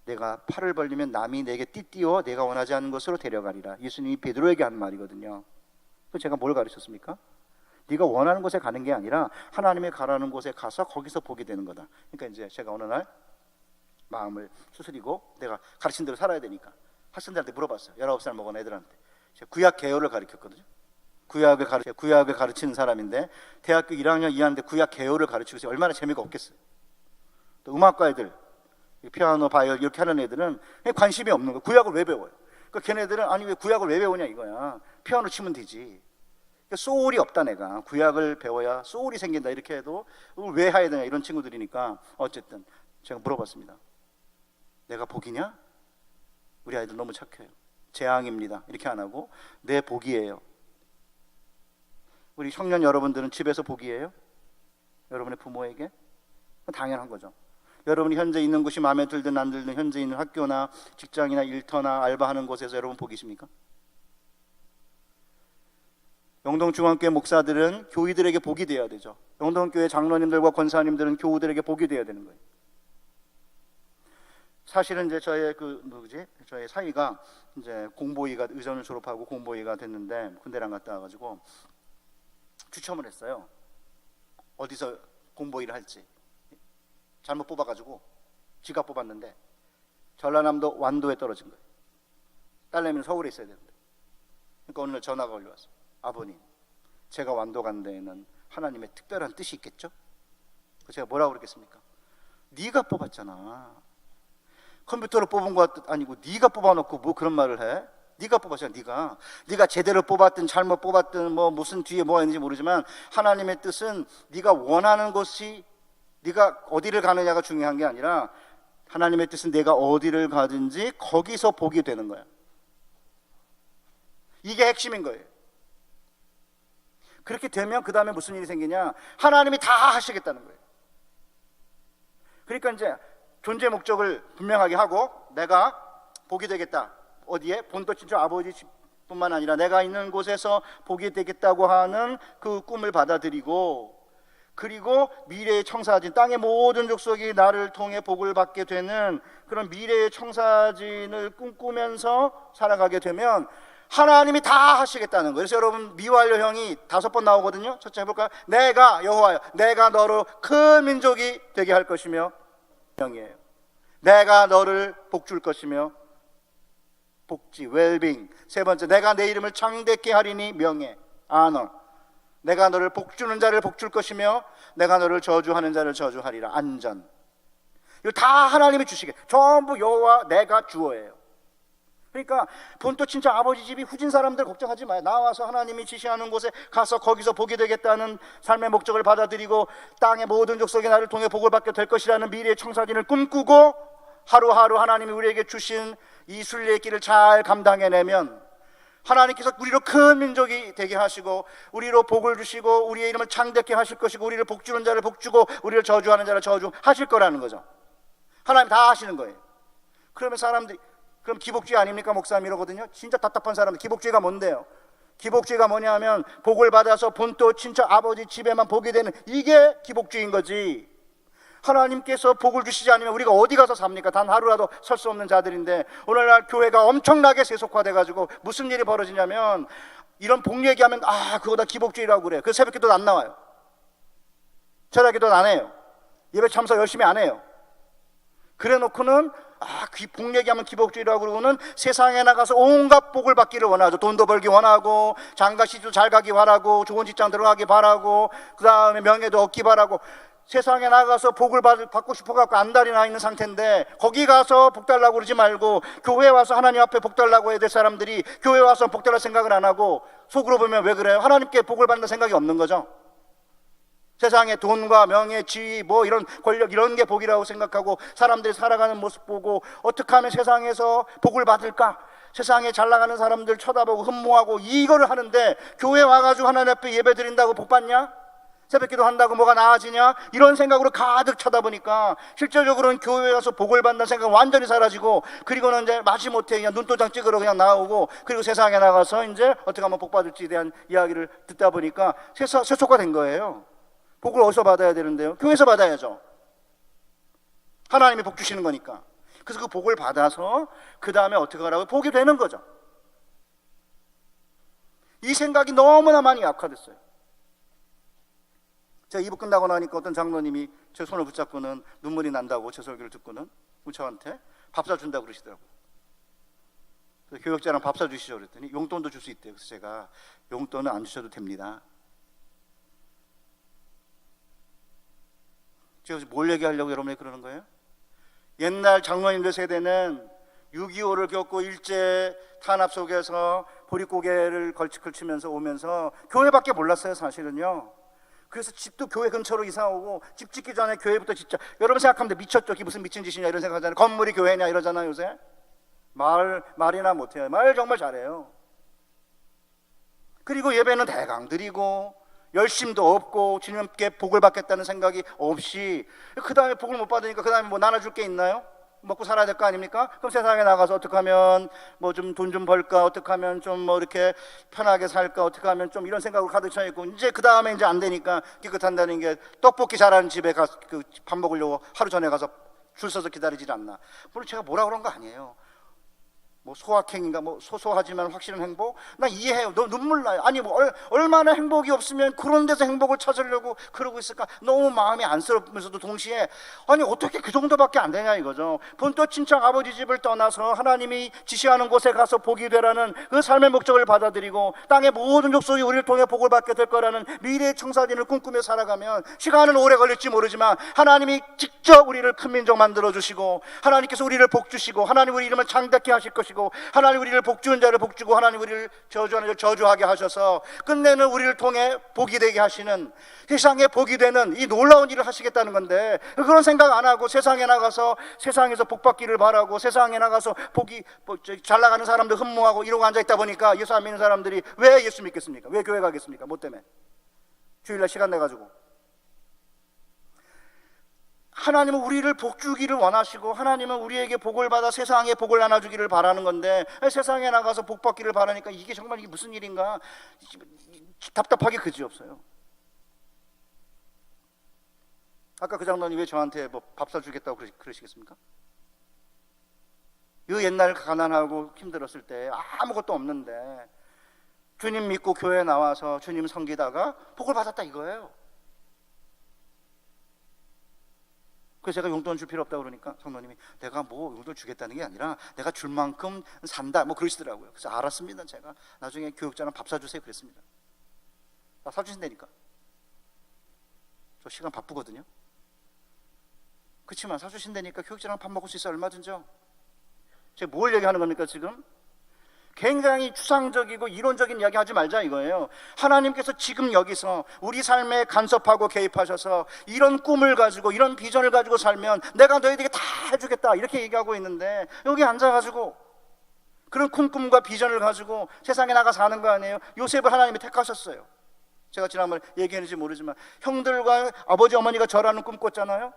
내가 팔을 벌리면 남이 내게 띠띠어 내가 원하지 않는 곳으로 데려가리라. 예수님이 베드로에게 한 말이거든요. 그래서 제가 뭘 가르쳤습니까? 네가 원하는 곳에 가는 게 아니라 하나님이 가라는 곳에 가서 거기서 보게 되는 거다. 그러니까 이제 제가 어느 날 마음을 추스리고 내가 가르친 대로 살아야 되니까 학생들한테 물어봤어요. 19살 먹은 애들한테. 제가 구약 개요를 가르쳤거든요. 구약을 가르치는 사람인데 대학교 1학년 2학년 때 구약 개요를 가르치고 있어요. 얼마나 재미가 없겠어요. 또 음악가 애들, 피아노, 바이올 이렇게 하는 애들은 관심이 없는 거예요. 구약을 왜 배워요? 그러니까 걔네들은 아니 왜 구약을 왜 배우냐 이거야. 피아노 치면 되지. 그러니까 소울이 없다. 내가 구약을 배워야 소울이 생긴다 이렇게 해도 왜 해야 되냐 이런 친구들이니까 어쨌든 제가 물어봤습니다. 내가 복이냐? 우리 아이들 너무 착해요. 재앙입니다 이렇게 안 하고 내 복이에요. 우리 청년 여러분들은 집에서 복이에요? 여러분의 부모에게? 당연한 거죠. 여러분이 현재 있는 곳이 마음에 들든 안 들든 현재 있는 학교나 직장이나 일터나 알바하는 곳에서 여러분 복이십니까? 영동중앙교회 목사들은 교우들에게 복이 되어야 되죠. 영동교회 장로님들과 권사님들은 교우들에게 복이 되어야 되는 거예요. 사실은 이제 저의 사위가 이제 공보위가 의전을 졸업하고 공보위가 됐는데 군대를 안 갔다 와가지고 추첨을 했어요. 어디서 공보위를 할지. 잘못 뽑아가지고 지가 뽑았는데 전라남도 완도에 떨어진 거예요. 딸내미는 서울에 있어야 되는데. 그러니까 오늘 전화가 걸려왔어요. 아버님, 제가 완도 간 데에는 하나님의 특별한 뜻이 있겠죠? 제가 뭐라고 그랬겠습니까? 네가 뽑았잖아. 컴퓨터로 뽑은 거 아니고 네가 뽑아놓고 뭐 그런 말을 해? 네가 뽑았잖아. 네가 제대로 뽑았든 잘못 뽑았든 뭐 무슨 뒤에 뭐가 있는지 모르지만 하나님의 뜻은 네가 원하는 것이 네가 어디를 가느냐가 중요한 게 아니라 하나님의 뜻은 내가 어디를 가든지 거기서 복이 되는 거야. 이게 핵심인 거예요. 그렇게 되면 그 다음에 무슨 일이 생기냐? 하나님이 다 하시겠다는 거예요. 그러니까 이제 존재 목적을 분명하게 하고 내가 복이 되겠다. 어디에? 본토 친척 아버지 집뿐만 아니라 내가 있는 곳에서 복이 되겠다고 하는 그 꿈을 받아들이고, 그리고 미래의 청사진, 땅의 모든 족속이 나를 통해 복을 받게 되는 그런 미래의 청사진을 꿈꾸면서 살아가게 되면 하나님이 다 하시겠다는 거예요. 그래서 여러분 미완료형이 5번 나오거든요. 첫째 해볼까요? 내가 여호와여, 내가 너를 큰 민족이 되게 할 것이며 명이에요. 내가 너를 복줄 것이며 복지, 웰빙. 세 번째, 내가 내 이름을 창대케 하리니 명예, honor. 내가 너를 복주는 자를 복줄 것이며 내가 너를 저주하는 자를 저주하리라, 안전. 이거 다 하나님이 주시게. 전부 여호와 내가 주어예요. 그러니까 본토 친척 아버지 집이 후진 사람들 걱정하지 마요. 나와서 하나님이 지시하는 곳에 가서 거기서 복이 되겠다는 삶의 목적을 받아들이고 땅의 모든 족속이 나를 통해 복을 받게 될 것이라는 미래의 청사진을 꿈꾸고 하루하루 하나님이 우리에게 주신 이 순례의 길을 잘 감당해내면 하나님께서 우리로 큰 민족이 되게 하시고 우리로 복을 주시고 우리의 이름을 창대케 하실 것이고 우리를 복주는 자를 복주고 우리를 저주하는 자를 저주하실 거라는 거죠. 하나님 다 하시는 거예요. 그러면 사람들이 그럼 기복주의 아닙니까? 목사님 이러거든요. 진짜 답답한 사람들. 기복주의가 뭔데요? 기복주의가 뭐냐면 복을 받아서 본토 친척 아버지 집에만 복이 되는, 이게 기복주의인 거지. 하나님께서 복을 주시지 않으면 우리가 어디 가서 삽니까? 단 하루라도 설 수 없는 자들인데 오늘날 교회가 엄청나게 세속화돼 가지고 무슨 일이 벌어지냐면 이런 복 얘기하면 그거 다 기복주의라고 그래요. 그래서 새벽기도도 안 나와요. 철야기도도 안 해요. 예배 참석 열심히 안 해요. 그래 놓고는 복 얘기하면 기복주의라고 그러고는 세상에 나가서 온갖 복을 받기를 원하죠. 돈도 벌기 원하고 장가 시도 잘 가기 바라고 좋은 직장 들어가기 바라고 그 다음에 명예도 얻기 바라고 세상에 나가서 복을 받고 싶어갖고 안달이 나 있는 상태인데 거기 가서 복 달라고 그러지 말고 교회 와서 하나님 앞에 복 달라고 해야 될 사람들이 교회 와서 복 달랄 생각을 안 하고 속으로 보면 왜 그래요? 하나님께 복을 받는 생각이 없는 거죠. 세상에 돈과 명예, 지위, 뭐 이런 권력 이런 게 복이라고 생각하고 사람들이 살아가는 모습 보고 어떻게 하면 세상에서 복을 받을까? 세상에 잘 나가는 사람들 쳐다보고 흠모하고 이거를 하는데 교회 와가지고 하나님 앞에 예배 드린다고 복 받냐? 새벽기도 한다고 뭐가 나아지냐? 이런 생각으로 가득 쳐다보니까 실제적으로는 교회에 가서 복을 받는 생각은 완전히 사라지고 그리고는 이제 마지못해 그냥 눈도장 찍으러 그냥 나오고 그리고 세상에 나가서 이제 어떻게 하면 복 받을지에 대한 이야기를 듣다 보니까 세속화된 거예요. 복을 어디서 받아야 되는데요? 교회에서 받아야죠. 하나님이 복 주시는 거니까. 그래서 그 복을 받아서 그 다음에 어떻게 하라고? 복이 되는 거죠. 이 생각이 너무나 많이 약화됐어요. 제가 2부 끝나고 나니까 어떤 장로님이 제 손을 붙잡고는 눈물이 난다고 제 설교를 듣고는 저한테 밥 사준다고 그러시더라고요. 그래서 교역자랑 밥 사주시죠 그랬더니 용돈도 줄 수 있대요. 그래서 제가 용돈은 안 주셔도 됩니다. 제가 뭘 얘기하려고 여러분이 그러는 거예요? 옛날 장로님들 세대는 6.25를 겪고 일제 탄압 속에서 보릿고개를 걸치면서 오면서 교회밖에 몰랐어요 사실은요. 그래서 집도 교회 근처로 이사 오고 집 짓기 전에 교회부터 짓자. 여러분 생각하면 미쳤죠? 이게 무슨 미친 짓이냐 이런 생각하잖아요. 건물이 교회냐 이러잖아요 요새. 말이나 못해요. 말 정말 잘해요. 그리고 예배는 대강 드리고 열심도 없고 주님께 복을 받겠다는 생각이 없이 그 다음에 복을 못 받으니까 그 다음에 뭐 나눠줄 게 있나요? 먹고 살아야 될 거 아닙니까? 그럼 세상에 나가서 어떻게 하면 뭐 좀 돈 좀 벌까, 어떻게 하면 좀 뭐 이렇게 편하게 살까, 어떻게 하면 좀 이런 생각으로 가득 차 있고, 이제 그 다음에 이제 안 되니까 깨끗한다는 게 떡볶이 잘하는 집에 가서 그 밥 먹으려고 하루 전에 가서 줄 서서 기다리질 않나. 물론 제가 뭐라 그런 거 아니에요. 뭐 소확행인가, 뭐 소소하지만 확실한 행복, 나 이해해요. 너 눈물 나요. 아니 뭐 얼마나 행복이 없으면 그런 데서 행복을 찾으려고 그러고 있을까. 너무 마음이 안쓰럽면서도 동시에 아니 어떻게 그 정도밖에 안 되냐 이거죠. 본토 친척 아버지 집을 떠나서 하나님이 지시하는 곳에 가서 복이 되라는 그 삶의 목적을 받아들이고 땅의 모든 족속이 우리를 통해 복을 받게 될 거라는 미래의 청사진을 꿈꾸며 살아가면 시간은 오래 걸릴지 모르지만 하나님이 직접 우리를 큰 민족 만들어 주시고, 하나님께서 우리를 복 주시고, 하나님 우리 이름을 장대케 하실 것이고, 하나님 우리를 복주는 자를 복주고, 하나님 우리를 저주하는 자를 저주하게 하셔서 끝내는 우리를 통해 복이 되게 하시는, 세상에 복이 되는 이 놀라운 일을 하시겠다는 건데, 그런 생각 안 하고 세상에 나가서 세상에서 복 받기를 바라고, 세상에 나가서 복이 잘 나가는 사람들 흠모하고 이러고 앉아 있다 보니까 예수 안 믿는 사람들이 왜 예수 믿겠습니까? 왜 교회 가겠습니까? 뭐 때문에? 주일날 시간 내 가지고. 하나님은 우리를 복 주기를 원하시고, 하나님은 우리에게 복을 받아 세상에 복을 나눠주기를 바라는 건데, 세상에 나가서 복 받기를 바라니까 이게 정말 이게 무슨 일인가 답답하게 그지없어요. 아까 그 장로님 왜 저한테 뭐 밥 사주겠다고 그러시겠습니까? 이 옛날 가난하고 힘들었을 때 아무것도 없는데 주님 믿고 교회 나와서 주님 섬기다가 복을 받았다 이거예요. 그래서 제가 용돈 줄 필요 없다고 그러니까 성도님이 내가 뭐 용돈 주겠다는 게 아니라 내가 줄 만큼 산다 뭐 그러시더라고요. 그래서 알았습니다. 제가 나중에 교육자는 밥 사주세요 그랬습니다. 나 사주신다니까. 저 시간 바쁘거든요. 그렇지만 사주신다니까 교육자랑 밥 먹을 수 있어요. 얼마든지요. 제가 뭘 얘기하는 겁니까 지금? 굉장히 추상적이고 이론적인 이야기 하지 말자 이거예요. 하나님께서 지금 여기서 우리 삶에 간섭하고 개입하셔서 이런 꿈을 가지고 이런 비전을 가지고 살면 내가 너희들에게 다 해주겠다 이렇게 얘기하고 있는데, 여기 앉아가지고 그런 큰 꿈과 비전을 가지고 세상에 나가 사는 거 아니에요? 요셉을 하나님이 택하셨어요. 제가 지난번에 얘기했는지 모르지만 형들과 아버지 어머니가 저라는 꿈 꿨잖아요.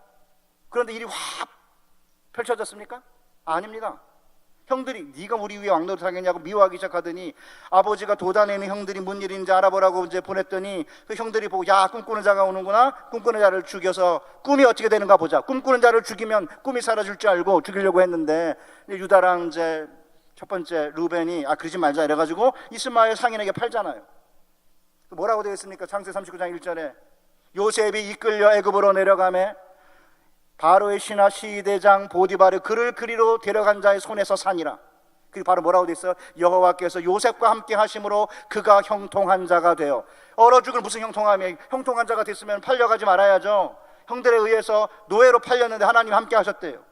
그런데 일이 확 펼쳐졌습니까? 아닙니다. 형들이 네가 우리 위에 왕노릇 하겠냐고 미워하기 시작하더니 아버지가 돋아내는 형들이 뭔 일인지 알아보라고 이제 보냈더니 그 형들이 보고 야 꿈꾸는 자가 오는구나, 꿈꾸는 자를 죽여서 꿈이 어떻게 되는가 보자. 꿈꾸는 자를 죽이면 꿈이 사라질 줄 알고 죽이려고 했는데 유다랑 이제 첫 번째 루벤이 그러지 말자 이래가지고 이스마엘 상인에게 팔잖아요. 뭐라고 되어 있습니까? 창세 39장 1절에 요셉이 이끌려 애굽으로 내려가매 바로의 신하 시대장 보디발이 그를 그리로 데려간 자의 손에서 산이라. 그리고 바로 뭐라고 되어 있어요? 여호와께서 요셉과 함께 하심으로 그가 형통한 자가 되어. 얼어 죽을 무슨 형통함이에요? 형통한 자가 됐으면 팔려가지 말아야죠. 형들에 의해서 노예로 팔렸는데 하나님 함께 하셨대요.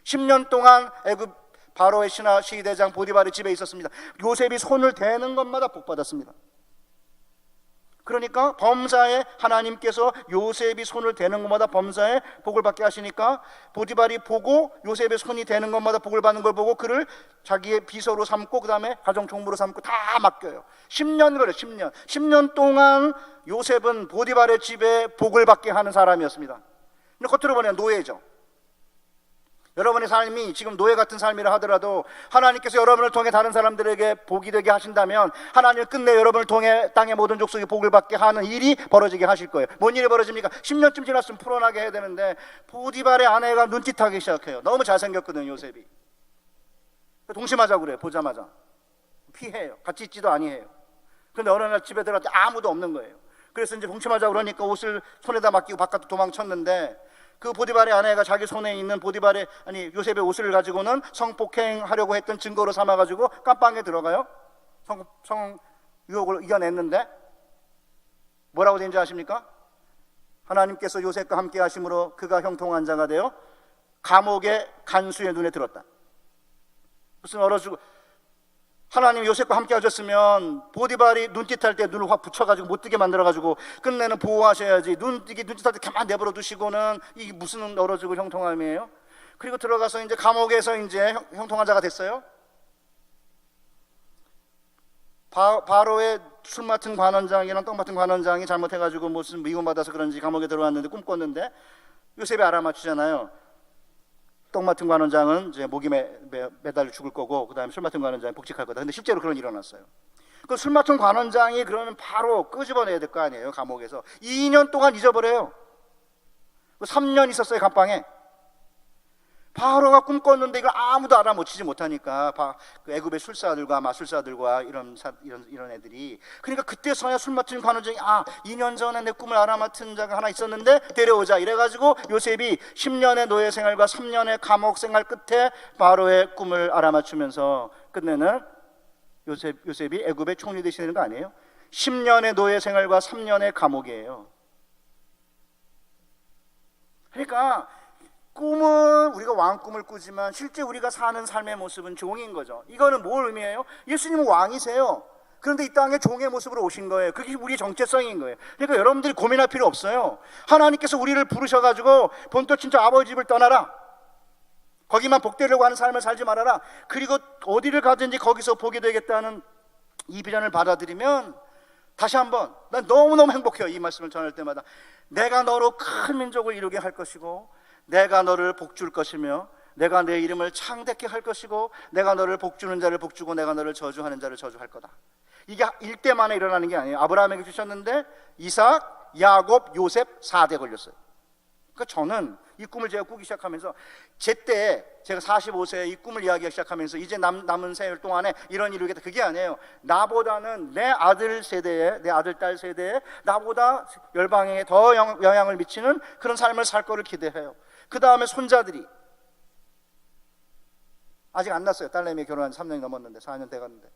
10년 동안 애굽 바로의 신하 시대장 보디발이 집에 있었습니다. 요셉이 손을 대는 것마다 복 받았습니다. 그러니까 범사에 하나님께서 요셉이 손을 대는 것마다 범사에 복을 받게 하시니까 보디발이 보고 요셉의 손이 대는 것마다 복을 받는 걸 보고 그를 자기의 비서로 삼고 그 다음에 가정 총무로 삼고 다 맡겨요. 10년 그래 10년 동안 요셉은 보디발의 집에 복을 받게 하는 사람이었습니다. 근데 겉으로 보면 노예죠. 여러분의 삶이 지금 노예 같은 삶이라 하더라도 하나님께서 여러분을 통해 다른 사람들에게 복이 되게 하신다면 하나님은 끝내 여러분을 통해 땅의 모든 족속이 복을 받게 하는 일이 벌어지게 하실 거예요. 뭔 일이 벌어집니까? 10년쯤 지났으면 풀어나게 해야 되는데 보디발의 아내가 눈짓하기 시작해요. 너무 잘생겼거든요 요셉이. 동심하자고 그래요. 보자마자 피해요. 같이 있지도 아니해요. 그런데 어느 날 집에 들어갈 때 아무도 없는 거예요. 그래서 이제 동심하자고 그러니까 옷을 손에다 맡기고 바깥으로 도망쳤는데 그 보디발의 아내가 자기 손에 있는 요셉의 옷을 가지고는 성폭행하려고 했던 증거로 삼아가지고 깜빵에 들어가요. 성 유혹을 이겨냈는데 뭐라고 되는지 아십니까? 하나님께서 요셉과 함께 하심으로 그가 형통한 자가 되어 감옥의 간수의 눈에 들었다. 무슨 얼어 죽고 하나님 요셉과 함께 하셨으면 보디발이 눈짓할 때 눈을 확 붙여가지고 못 뜨게 만들어가지고 끝내는 보호하셔야지. 눈짓할 때 가만 내버려 두시고는 이게 무슨 얼어 죽을 형통함이에요? 그리고 들어가서 이제 감옥에서 이제 형통한 자가 됐어요. 바로의 술 맡은 관원장이랑 떡 맡은 관원장이 잘못해가지고 무슨 미움받아서 그런지 감옥에 들어왔는데 꿈꿨는데 요셉이 알아맞히잖아요. 떡 맡은 관원장은 이제 목이 매달려 죽을 거고, 그 다음에 술 맡은 관원장이 복직할 거다. 근데 실제로 그런 일이 일어났어요. 그 술 맡은 관원장이 그러면 바로 끄집어내야 될 거 아니에요. 감옥에서 2년 동안 잊어버려요. 3년 있었어요, 감방에. 바로가 꿈꿨는데 이걸 아무도 알아먹히지 못하니까 그 애굽의 술사들과 마술사들과 이런 애들이, 그러니까 그때서야 술 맡은 관원장이 2년 전에 내 꿈을 알아맡은 자가 하나 있었는데 데려오자 이래가지고 요셉이 10년의 노예 생활과 3년의 감옥 생활 끝에 바로의 꿈을 알아맞추면서 끝내는 요셉이 애굽의 총리 되시는 거 아니에요? 10년의 노예 생활과 3년의 감옥이에요. 그러니까 꿈은 우리가 왕꿈을 꾸지만 실제 우리가 사는 삶의 모습은 종인 거죠. 이거는 뭘 의미해요? 예수님은 왕이세요. 그런데 이 땅에 종의 모습으로 오신 거예요. 그게 우리의 정체성인 거예요. 그러니까 여러분들이 고민할 필요 없어요. 하나님께서 우리를 부르셔가지고 본토 친척 아버지 집을 떠나라, 거기만 복되려고 하는 삶을 살지 말아라, 그리고 어디를 가든지 거기서 보게 되겠다는 이 비전을 받아들이면, 다시 한번 난 너무너무 행복해요. 이 말씀을 전할 때마다 내가 너로 큰 민족을 이루게 할 것이고, 내가 너를 복줄 것이며, 내가 내 이름을 창대케 할 것이고, 내가 너를 복주는 자를 복주고 내가 너를 저주하는 자를 저주할 거다. 이게 일대 만에 일어나는 게 아니에요. 아브라함에게 주셨는데 이삭, 야곱, 요셉 4대 걸렸어요. 그러니까 저는 이 꿈을 제가 꾸기 시작하면서, 제때 제가 45세에 이 꿈을 이야기하기 시작하면서 이제 남은 생일 동안에 이런 이루겠다, 그게 아니에요. 나보다는 내 아들 세대에, 내 아들 딸 세대에 나보다 열방에 더 영향을 미치는 그런 삶을 살 거를 기대해요. 그 다음에 손자들이 아직 안 났어요. 딸내미 결혼한 3년이 넘었는데, 4년 돼갔는데.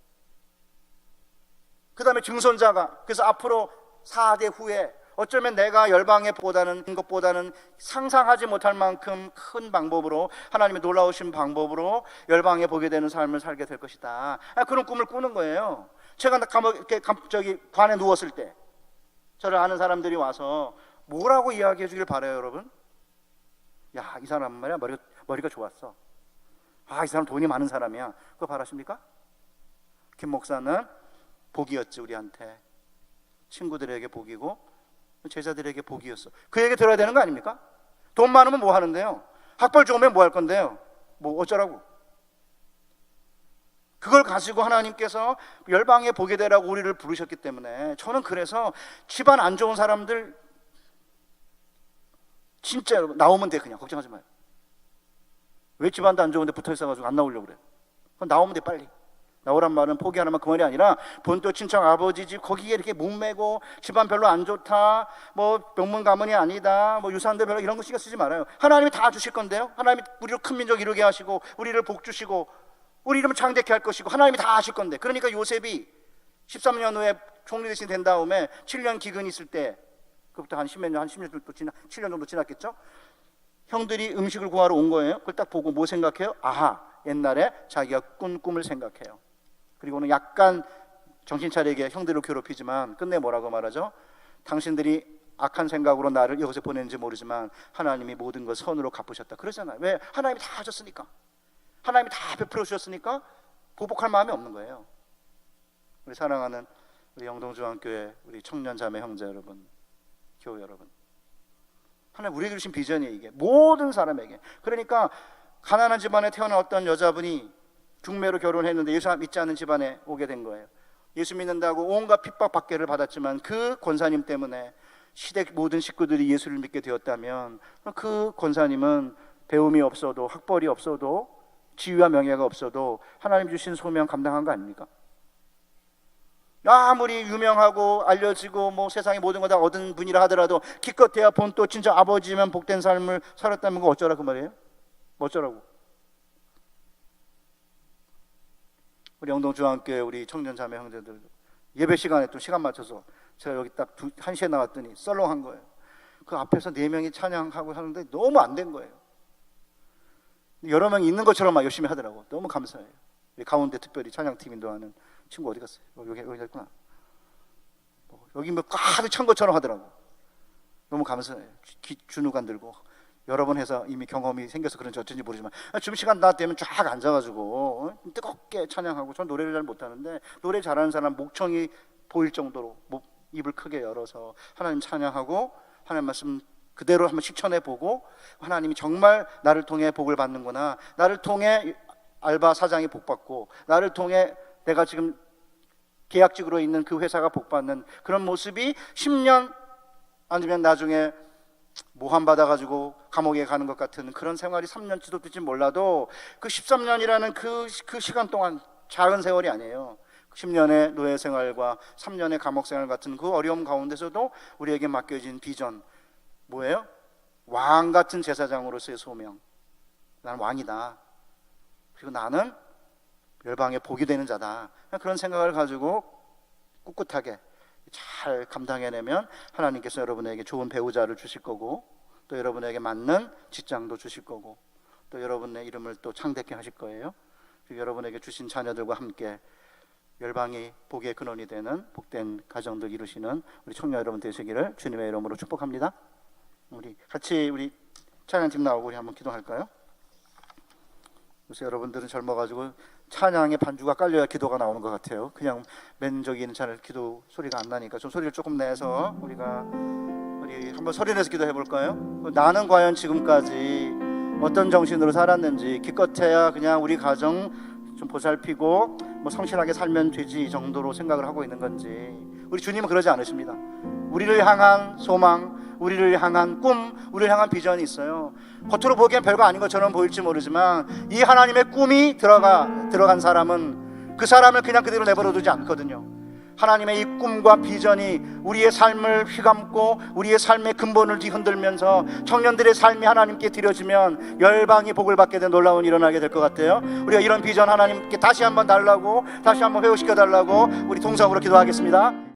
그 다음에 증손자가, 그래서 앞으로 4대 후에 어쩌면 내가 열방에 보다는 것보다는 상상하지 못할 만큼 큰 방법으로, 하나님의 놀라우신 방법으로 열방에 보게 되는 삶을 살게 될 것이다. 그런 꿈을 꾸는 거예요. 제가 관에 누웠을 때 저를 아는 사람들이 와서 뭐라고 이야기해 주길 바라요, 여러분? 야, 이 사람 말이야 머리가 좋았어. 이 사람 돈이 많은 사람이야. 그거 바라십니까? 김 목사는 복이었지, 우리한테. 친구들에게 복이고 제자들에게 복이었어. 그 얘기 들어야 되는 거 아닙니까? 돈 많으면 뭐 하는데요? 학벌 좋으면 뭐 할 건데요? 뭐 어쩌라고? 그걸 가지고 하나님께서 열방에 보게 되라고 우리를 부르셨기 때문에, 저는 그래서 집안 안 좋은 사람들 진짜 나오면 돼. 그냥 걱정하지 마요. 왜 집안도 안 좋은데 붙어 있어가지고 안 나오려고 그래? 그럼 나오면 돼. 빨리 나오란 말은 포기하라면 그 말이 아니라, 본토 친척 아버지 집 거기에 이렇게 목매고 집안 별로 안 좋다, 뭐 명문 가문이 아니다, 뭐 유산도 별로, 이런 거 신경 쓰지 말아요. 하나님이 다 주실 건데요. 하나님이 우리를 큰 민족 이루게 하시고 우리를 복 주시고 우리 이름을 창대케 할 것이고 하나님이 다 하실 건데. 그러니까 요셉이 13년 후에 총리 대신 된 다음에 7년 기근이 있을 때, 그부터 한 10년 정도 7년 정도 지났겠죠. 형들이 음식을 구하러 온 거예요. 그걸 딱 보고 뭐 생각해요? 옛날에 자기가 꾼 꿈을 생각해요. 그리고는 약간 정신 차리게 형들을 괴롭히지만 끝내 뭐라고 말하죠? 당신들이 악한 생각으로 나를 이곳에 보냈는지 모르지만 하나님이 모든 걸 선으로 갚으셨다. 그러잖아요. 왜? 하나님이 다 하셨으니까. 하나님이 다 베풀어 주셨으니까 보복할 마음이 없는 거예요. 우리 사랑하는 우리 영동중앙교회 우리 청년 자매 형제 여러분, 교회 여러분, 하나님 우리에게 주신 비전이에요. 이게 모든 사람에게. 그러니까 가난한 집안에 태어난 어떤 여자분이 중매로 결혼했는데 예수 믿지 않는 집안에 오게 된 거예요. 예수 믿는다고 온갖 핍박 박해를 받았지만 그 권사님 때문에 시댁 모든 식구들이 예수를 믿게 되었다면, 그 권사님은 배움이 없어도, 학벌이 없어도, 지위와 명예가 없어도 하나님 주신 소명 감당한 거 아닙니까? 아무리 유명하고 알려지고 뭐 세상의 모든 거 다 얻은 분이라 하더라도 기껏해야 본토 진짜 아버지면 복된 삶을 살았다면 그거 어쩌라 그 말이에요? 뭐 어쩌라고? 우리 영동중앙교회 우리 청년자매 형제들 예배 시간에 또 시간 맞춰서 제가 여기 딱 1시에 나왔더니 썰렁한 거예요. 그 앞에서 4명이 찬양하고 하는데 너무 안 된 거예요. 여러 명이 있는 것처럼 막 열심히 하더라고. 너무 감사해요. 가운데 특별히 찬양팀 인도하는 친구 어디 갔어요? 여기 있구나. 여기 뭐 가득 찬 것처럼 하더라고. 너무 감사해요. 주눅 안 들고 여러 번 해서 이미 경험이 생겨서 그런지 어쩐지 모르지만, 좀 시간 나 되면 쫙 앉아가지고 뜨겁게 찬양하고. 전 노래를 잘 못하는데 노래 잘하는 사람 목청이 보일 정도로 입을 크게 열어서 하나님 찬양하고 하나님 말씀 그대로 한번 실천해 보고 하나님이 정말 나를 통해 복을 받는구나, 나를 통해 알바 사장이 복받고 나를 통해 내가 지금 계약직으로 있는 그 회사가 복받는 그런 모습이 10년 아니면 나중에 모함받아가지고 감옥에 가는 것 같은 그런 생활이 3년 지속될지 몰라도 그 13년이라는 그 시간 동안 작은 세월이 아니에요. 10년의 노예 생활과 3년의 감옥 생활 같은 그 어려움 가운데서도 우리에게 맡겨진 비전 뭐예요? 왕 같은 제사장으로서의 소명. 나는 왕이다. 그리고 나는 열방에 복이 되는 자다. 그런 생각을 가지고 꿋꿋하게 잘 감당해내면 하나님께서 여러분에게 좋은 배우자를 주실 거고, 또 여러분에게 맞는 직장도 주실 거고, 또 여러분의 이름을 또 창대케 하실 거예요. 그리고 여러분에게 주신 자녀들과 함께 열방이 복의 근원이 되는 복된 가정들 이루시는 우리 청년 여러분 되시기를 주님의 이름으로 축복합니다. 우리 같이 우리 찬양팀 나오고 우리 한번 기도할까요? 요새 여러분들은 젊어가지고 찬양의 반주가 깔려야 기도가 나오는 것 같아요. 그냥 맨저기는 잘 기도 소리가 안 나니까 좀 소리를 조금 내서 우리 한번 소리 내서 기도해 볼까요? 나는 과연 지금까지 어떤 정신으로 살았는지, 기껏해야 그냥 우리 가정 좀 보살피고 뭐 성실하게 살면 되지 이 정도로 생각을 하고 있는 건지. 우리 주님은 그러지 않으십니다. 우리를 향한 소망, 우리를 향한 꿈, 우리를 향한 비전이 있어요. 겉으로 보기엔 별거 아닌 것처럼 보일지 모르지만 이 하나님의 꿈이 들어간 사람은 그 사람을 그냥 그대로 내버려 두지 않거든요. 하나님의 이 꿈과 비전이 우리의 삶을 휘감고 우리의 삶의 근본을 뒤흔들면서 청년들의 삶이 하나님께 드려지면 열방이 복을 받게 된 놀라운 일이 일어나게 될 것 같아요. 우리가 이런 비전 하나님께 다시 한번 달라고, 다시 한번 회복시켜 달라고 우리 동성으로 기도하겠습니다.